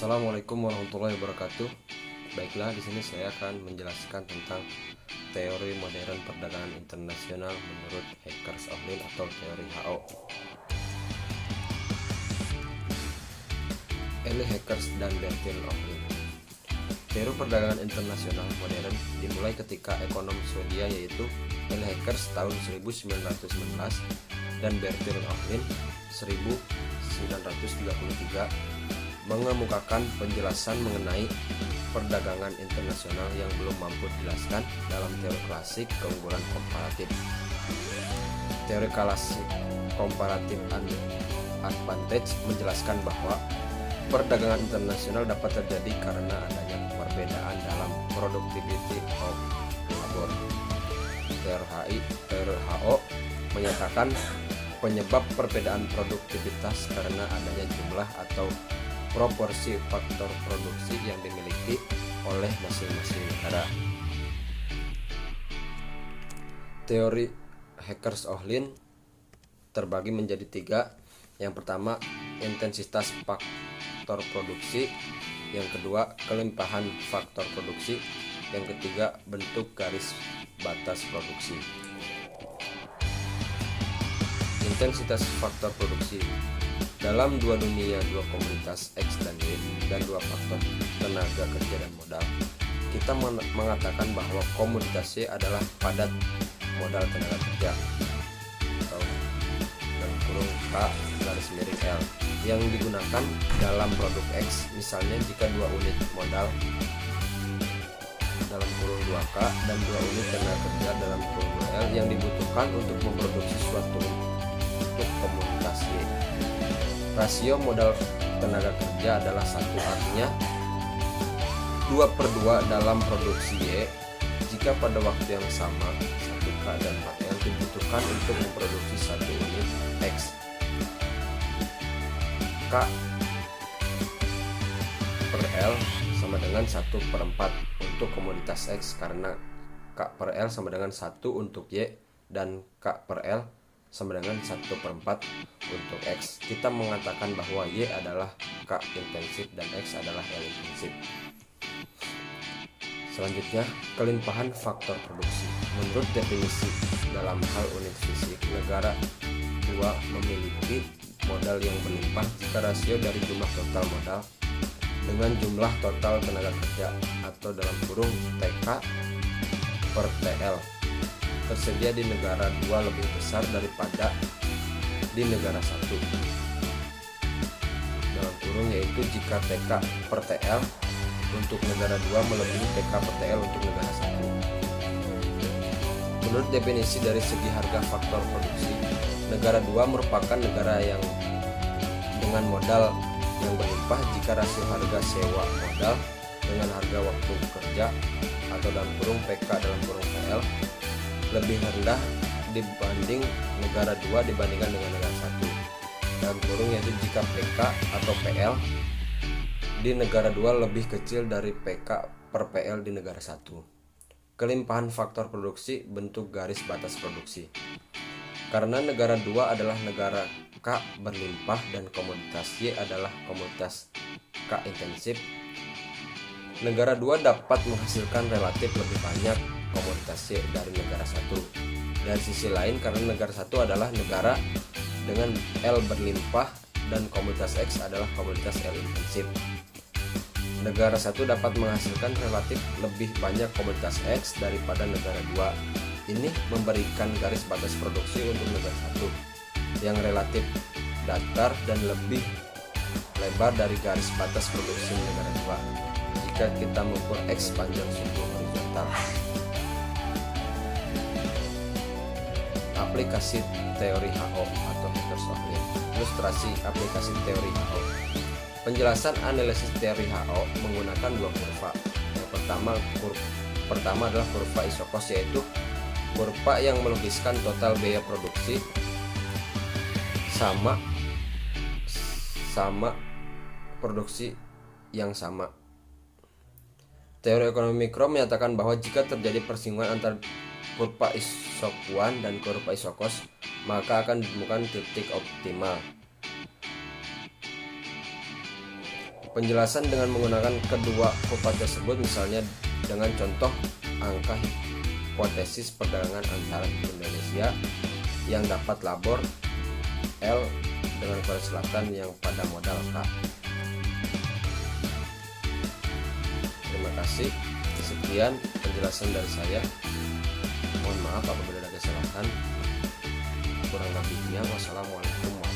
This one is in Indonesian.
Assalamualaikum warahmatullahi wabarakatuh. Baiklah, di sini saya akan menjelaskan tentang teori modern perdagangan internasional menurut Hackers-Ohlin atau teori HO. Eli Hackers dan Bertil Ohlin. Teori perdagangan internasional modern dimulai ketika ekonom Swedia yaitu Eli Hackers tahun 1919 dan Bertil Ohlin 1933 mengemukakan penjelasan mengenai perdagangan internasional yang belum mampu dijelaskan dalam teori klasik keunggulan komparatif. Teori klasik comparative advantage menjelaskan bahwa perdagangan internasional dapat terjadi karena adanya perbedaan dalam productivity of labor. Teori HO menyatakan penyebab perbedaan produktivitas karena adanya jumlah atau proporsi faktor produksi yang dimiliki oleh masing-masing negara. Teori Hackers-Ohlin terbagi menjadi tiga. Yang pertama, intensitas faktor produksi. Yang kedua, kelimpahan faktor produksi. Yang ketiga, bentuk garis batas produksi. Intensitas faktor produksi. Dalam dua dunia, dua komunitas X dan Y, dan dua faktor tenaga kerja dan modal, kita mengatakan bahwa komunitas Y adalah padat modal tenaga kerja atau dalam kurung K garis miring L yang digunakan dalam produk X. Misalnya jika dua unit modal dalam kurung 2K dan dua unit tenaga kerja dalam kurung L yang dibutuhkan untuk memproduksi suatu untuk komunitas Y. Rasio modal tenaga kerja adalah 1, artinya 2/2 dalam produksi Y jika pada waktu yang sama 1K dan 4L dibutuhkan untuk memproduksi satu unit X. K per L sama dengan 1/4 untuk komoditas X karena K per L sama dengan 1 untuk Y dan K per L sama dengan 1/4 untuk X. Kita mengatakan bahwa Y adalah K intensif dan X adalah L intensif. Selanjutnya, kelimpahan faktor produksi. Menurut definisi dalam hal unit fisik, negara 2 memiliki modal yang berlimpah jika rasio dari jumlah total modal dengan jumlah total tenaga kerja atau dalam kurung TK per TL tersedia di negara 2 lebih besar daripada di negara 1 dalam kurung, yaitu jika TK per TL untuk negara 2 melebihi TK per TL untuk negara 1. Menurut definisi dari segi harga faktor produksi, negara 2 merupakan negara yang dengan modal yang berlimpah jika rasio harga sewa modal dengan harga waktu kerja atau dalam kurung PK dalam kurung PL lebih rendah dibanding negara 2 dibandingkan dengan negara 1 dalam kurung, yaitu jika PK atau PL di negara 2 lebih kecil dari PK per PL di negara 1. Kelimpahan faktor produksi, bentuk garis batas produksi. Karena negara 2 adalah negara K berlimpah dan komoditas Y adalah komoditas K intensif, negara 2 dapat menghasilkan relatif lebih banyak komoditas Y dari negara 1. Dari sisi lain, karena negara 1 adalah negara dengan L berlimpah dan komoditas X adalah komoditas L intensif, negara 1 dapat menghasilkan relatif lebih banyak komoditas X daripada negara 2. Ini memberikan garis batas produksi untuk negara 1 yang relatif datar dan lebih lebar dari garis batas produksi negara 2 jika kita mengukur X panjang suku horizontal. Aplikasi teori HO atau Hackers-Ohlin. Ilustrasi aplikasi teori HO. Penjelasan analisis teori HO menggunakan dua kurva. Yang pertama adalah kurva isokos, yaitu kurva yang melukiskan total biaya produksi sama produksi yang sama. Teori ekonomi mikro menyatakan bahwa jika terjadi persinggungan antara kurva isok 1 dan kurva isokos, maka akan ditemukan titik optimal. Penjelasan dengan menggunakan kedua kupat tersebut, misalnya dengan contoh angka hipotesis perdagangan antara Indonesia yang dapat labor L dengan Korea Selatan yang pada modal K. Terima kasih. Sekian penjelasan dari saya. Mohon maaf apabila ada kesalahan. Kurang lebihnya wassalamualaikum warahmatullahi wabarakatuh.